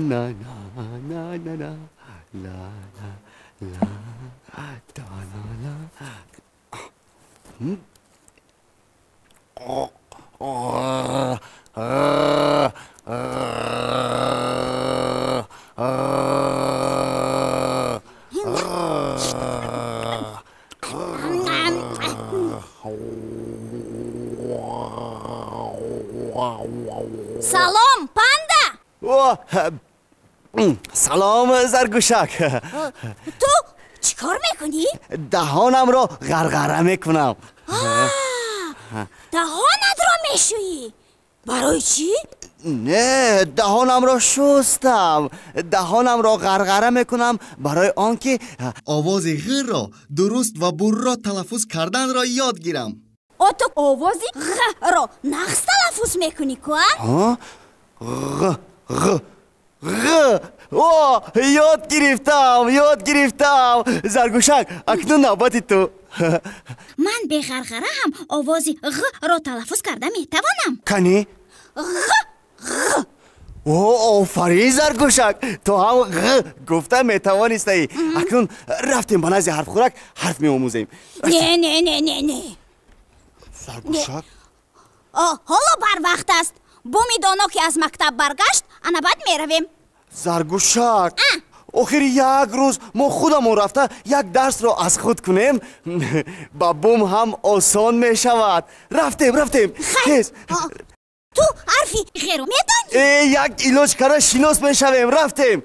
نا نا نا نا نا لا لا لا دا لا لا سلام پاندا. سلام زرگوشک. تو چیکار میکنی؟ دهانم رو غرغره میکنم. دهانت رو میشویی؟ برای چی؟ نه، دهانم رو شستم. دهانم رو غرغره میکنم برای آنکه آواز غ را درست و برا تلفظ کردن را یاد گیرم. تو آواز غ را نقص تلفظ میکنی که؟ غ غ غ یاد گرفتم. زرگوشک اکنون نوبت تو. من به غرغره هم آواز غ را تلفظ کرده میتوانم. کنی؟ آفرین زرگوشک، تو هم غ گفته میتوانستی. اکنون رفتیم به نزد حرف خورک حرف میآموزیم. نه زرگوشک حالا بر وقت است. بومی دانا که از مکتب برگشت انا بعد میرویم. زرگوشک آخر یک روز ما خودمون رفته یک درس رو از خود کنیم با بوم هم آسان می شود. رفتیم تیز. تو حرفی غیرو میدانی؟ یک ایلوچ کاره شناس می شویم. رفتیم.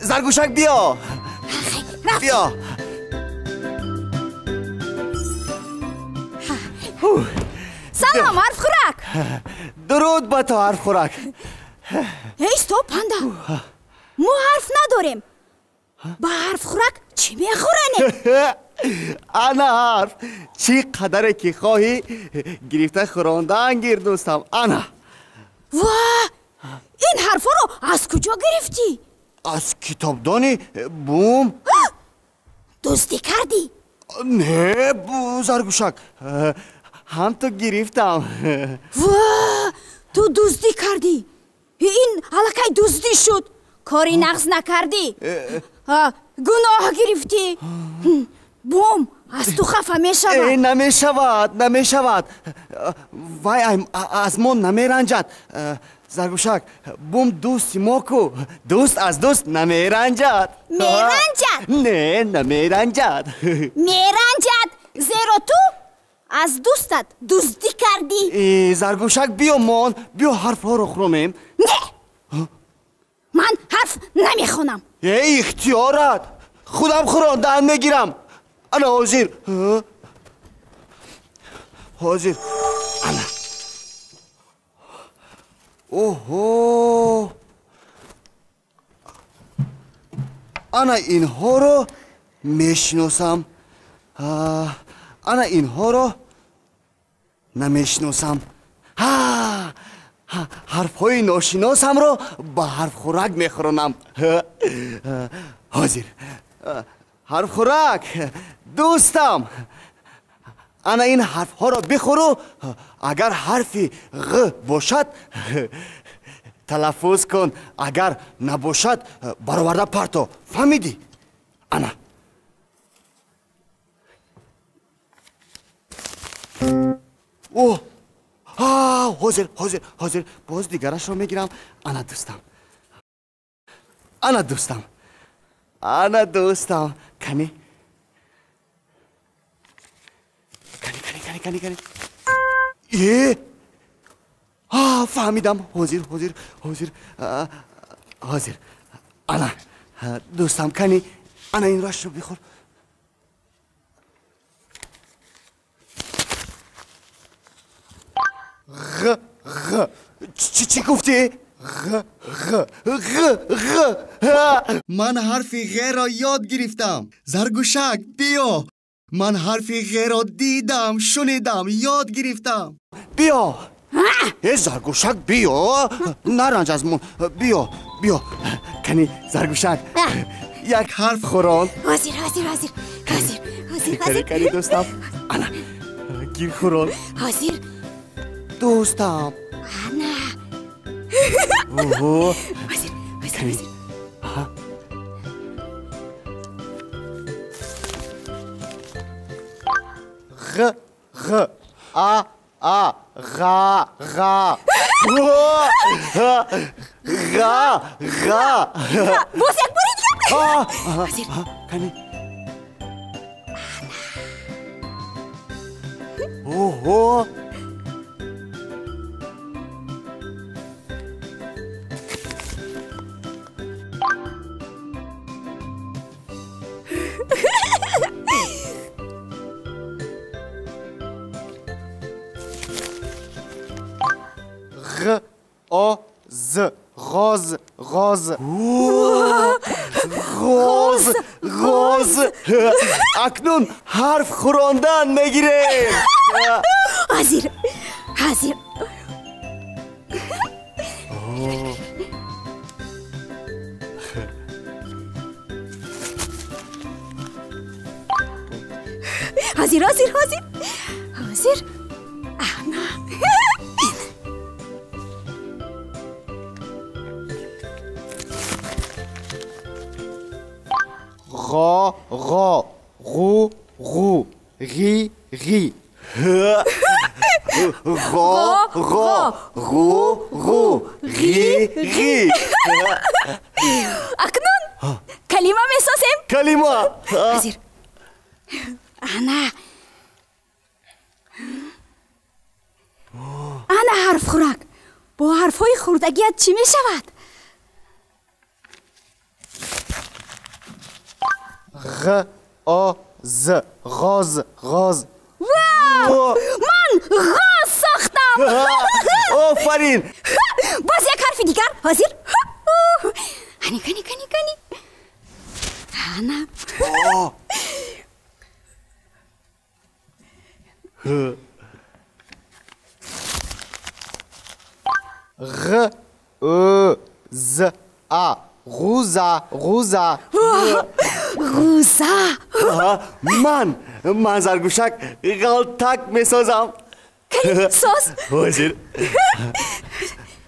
زرگوشک بیا. سلام حرف خورک. درود با تو حرف خورک. ایستو پاندا، ما حرف نداریم. با حرف خورک چی میخورنه؟ انا حرف چی قدره که خواهی گرفته خوراندن گیر دوستم. انا واه، این حرفا رو از کجا گرفتی؟ از کتابدانی بوم. دزدی کردی؟ نه زرگوشک، هم تو گرفتم. واه، تو دزدی کردی؟ این حلقه دزدی شد. کاری نقص نکردی. گناه گرفتی. بوم از تو خفه می شود. نمی شود. وای از من نمی رنجد. زرگوشک بوم دوستی ما کو. دوست از دوست نمی رنجد. نه نمی رنجد. زیرا تو از دوستت دزدی کردی. زرگوشک بیا حرف ها رو خونیم. نه، من حرف نمیخونم. اختیارت، خودم خوراندن میگیرم. انا حاضر. انا اوهو، انا اینها رو میشناسم. انا اینها رو نمیشناسم. حرف های ناشناسم رو با حرف خورک میخورنم. حاضر. حرف خورک دوستم، انا این حرف ها رو بخورو. اگر حرفی غ باشد تلفظ کن، اگر نباشد برآورده پرتو. فهمیدی؟ انا حاضر. باز دیگرش رو میگیرم. انا دوستم. کنی فهمیدم. حاضر. انا دوستم کنی. انا این رش رو بخور. غ چی گفتی؟ غ من حرفی غ را یاد گرفتم. زرگوشک بیا. من حرفی غ را دیدم، شنیدم، یاد گرفتم. بیا زرگوشک بیا. نرنج از من. بیا کنی زرگوشک یک حرف خوراند. حاضر کنی دوستم. انا گیر خوراند. حاضر دوستم. انا Hozir, hozir. G, G, A, G'a, G'a. G'a. Bo'sak bo'ladigan. Hozir. Qani. Oho. G, O, Z, g'oz, g'oz. G'oz. Aknun harf Qur'ondan megirem. Hozir. Hozir. Ana. G'a, g'a, g'u, g'u, g'i, g'i. G'a, g'a, g'u, g'u, g'i, g'i. Aknun. Kalima mesosem. Kalima. Hozir. Ana harf xurak. Bu harfhoy xurdagiyat chi meshavad? G, O, Z, g'oz, g'oz. Wow! Man g'oz soxtam. Ofarin. Boz yak harfi digar. Hozir. Qani. Ana. G, Ö, Z, A, g'uza. G'uza. Man zargushak g'altak mesozam. Qani so'z. Hozir.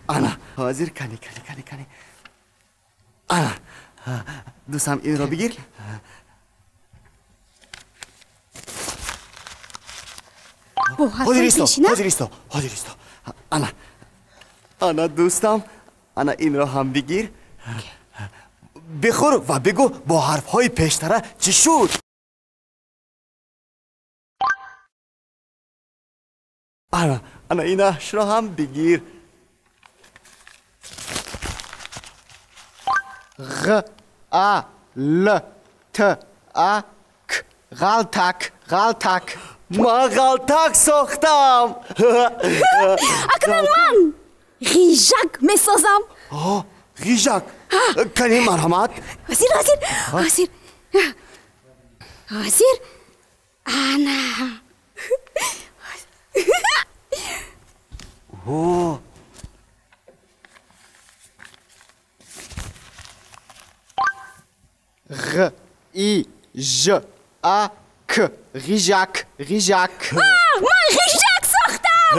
Ana, hozir qani. Ana. Do'stam inro bigir. Bu harfhoy peshina. Hozir isto. Ana do'stam, ana inro ham bigir. بخور و بگو با حرفهای پیشتره چی شد؟ انا اینش را هم بگیر. غ ا ل ت ا ک غلطک ما غلطک ساختم. اکنون من غیژک میسازم. غیژک کنی مرحمت. حاضر انا غ ای ژ ا ک غیژک. من غیژک ساختم.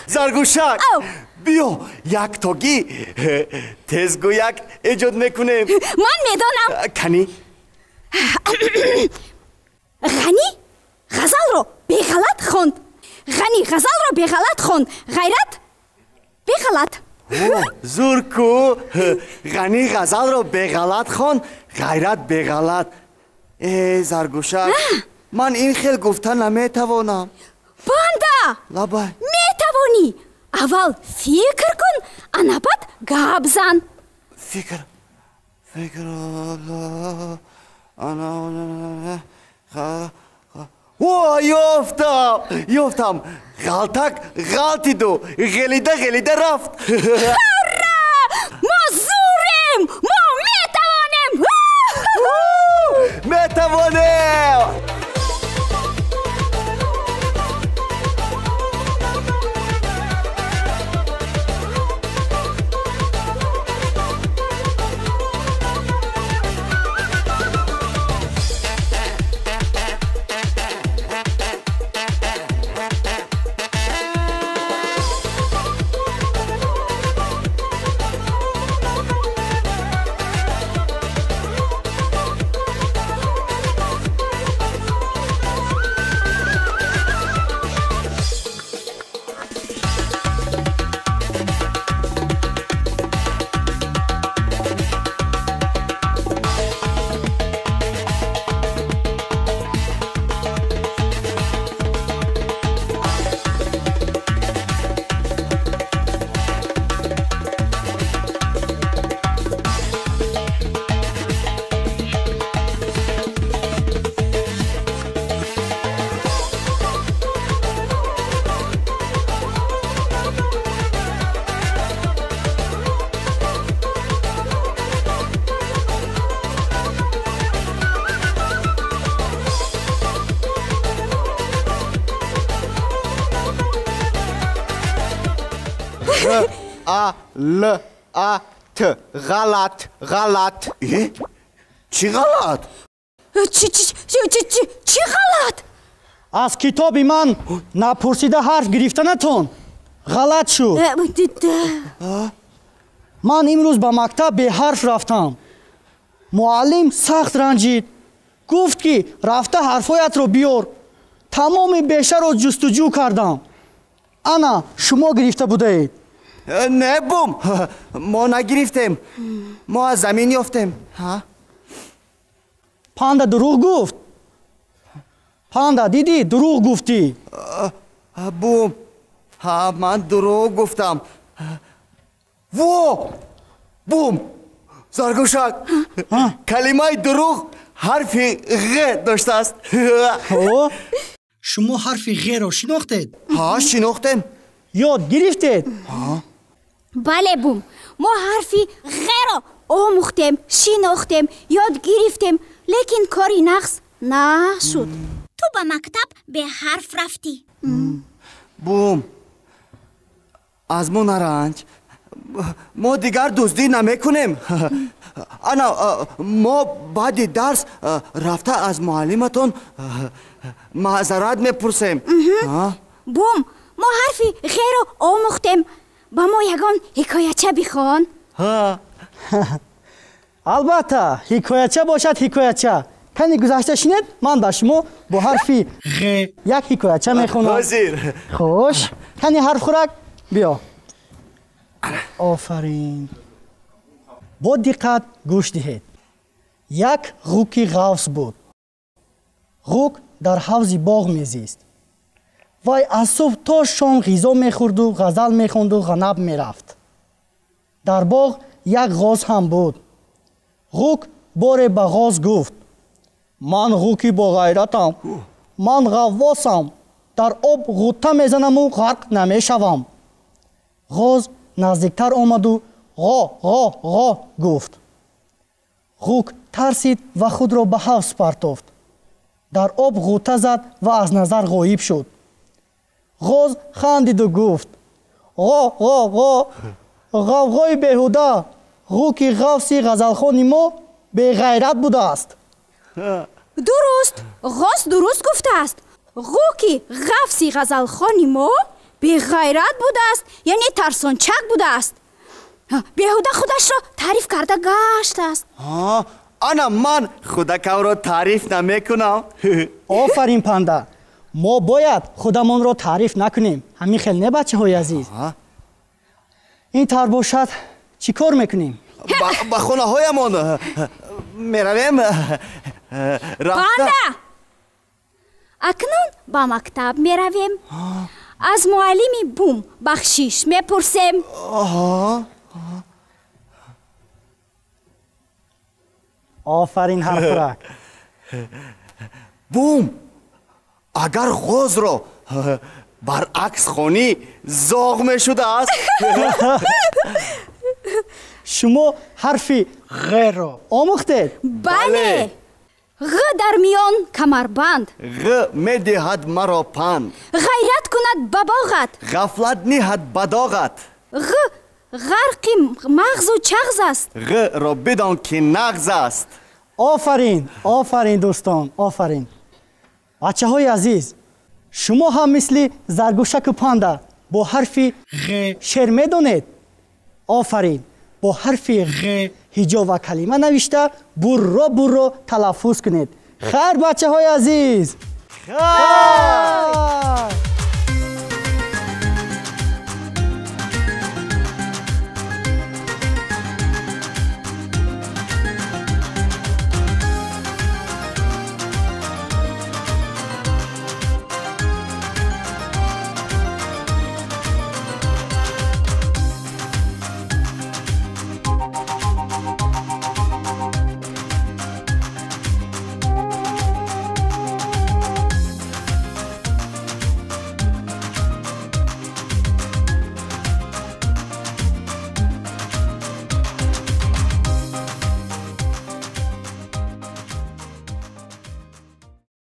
زرگوشک بیا یک تاگی تزگویک ایجاد میکنیم. من میدانم. کنی؟ غنی غزل رو به غلط خوند. غیرت به غلط. زورکو غنی غزل رو به غلط خوند، غیرت به غلط. ای زرگوشک من این خیل گفتن نمیتوانم. بانده لابای میتوانی. اول فکر کن انا بعد گپ زن. فکر انا یافتم غلطی دو غلیده رفت. ما زوریم. ما میتوانیم. غلط غلط غلط چی غلط؟ چی غلط؟ از کتابی من نپرسیده حرف گرفتنتون غلط شد. من امروز به مکتب به حرف رفتم. معلم سخت رنجید. گفت که رفته حرفایت رو بیار. تمام بیشتر رو جستجو کردم. انا شما گرفته بوده اید؟ نه بوم، ما نگرفتیم، ما از زمین یافتیم. پاندا دروغ گفت. پاندا دیدی دروغ گفتی. بوم، من دروغ گفتم. بوم، زرگوشک، کلمه دروغ حرف غ داشته است. شما حرف غ رو شناختید؟ ها شناختیم. یاد گرفتید؟ بله بوم، ما حرفی غ رو آموختیم، شناختیم، یاد گرفتیم، لیکن کاری نقص نشد. تو به مکتب به حرف رفتی. بوم، از ما نرنج، ما دیگر دزدی نمیکنیم. انا ما بعد درس رفته از معلمتون معذرت میپرسیم. بوم، ما حرفی غ رو آموختیم، با ما یگان حکایچه بخوان. البته حکایچه باشد حکایچه. کنی گذشته شنید من به شما با حرفی غ یک حکایچه میخونم. حاضر. خوش. کنی حرف خورک بیا. آفرین. با دقت گوش دهید. یک غوکی غوث بود. غوک در حوض باغ میزیست. وای از صبح تا شام غذا میخورد و غزل میخوند و غنب میرفت. در باغ یک غاز هم بود. غوک باره به غاز گفت من غوکی با غیرتم. من غواصم. در آب غوطه میزنم و غرق نمیشوم. غاز نزدیکتر آمد و غا غا غا گفت. غوک ترسید و خود را به حوض پرتافت. در آب غوطه زد و از نظر غایب شد. غاز خندید و گفت غا غا غا غوغای بیهوده. غوکی غوثی غزلخوان ما به غیرت بوده است. درست، غاز درست گفته است. غوکی غوثی غزلخوان ما به غیرت بوده است، یعنی ترسانچک بوده است. بیهوده خودش را تعریف کرده گشت است. انا من خودکم را تعریف نمیکنم. آفرین پاندا. ما باید خودمان را تعریف نکنیم. همین خیلی نه بچه های عزیز. این طور باشد چی کار میکنیم؟ با خونه هایمان میرویم. پاندا، اکنون با مکتب میرویم. از معلمی بوم بخشش میپرسیم. آفرین حرفرک. بوم، اگر غاز را برعکس خونی زاغ می شده است. شما حرفی غ را آموختید؟ بله. غ در میان کمربند. غ می دهد مرا پند. غیرت کند به باغت. غفلت نهد بداغت. غ غرق مغز و چغز است. غ را بدان که نغز است. آفرین، آفرین دوستان، آفرین. بچه های عزیز، شما هم مثل زرگوشک و پاندا با حرفی غ شعر میدونید؟ آفرین. با حرفی غ هجا و کلمه نوشته برو تلفظ کنید. خیر بچه های عزیز. خیر.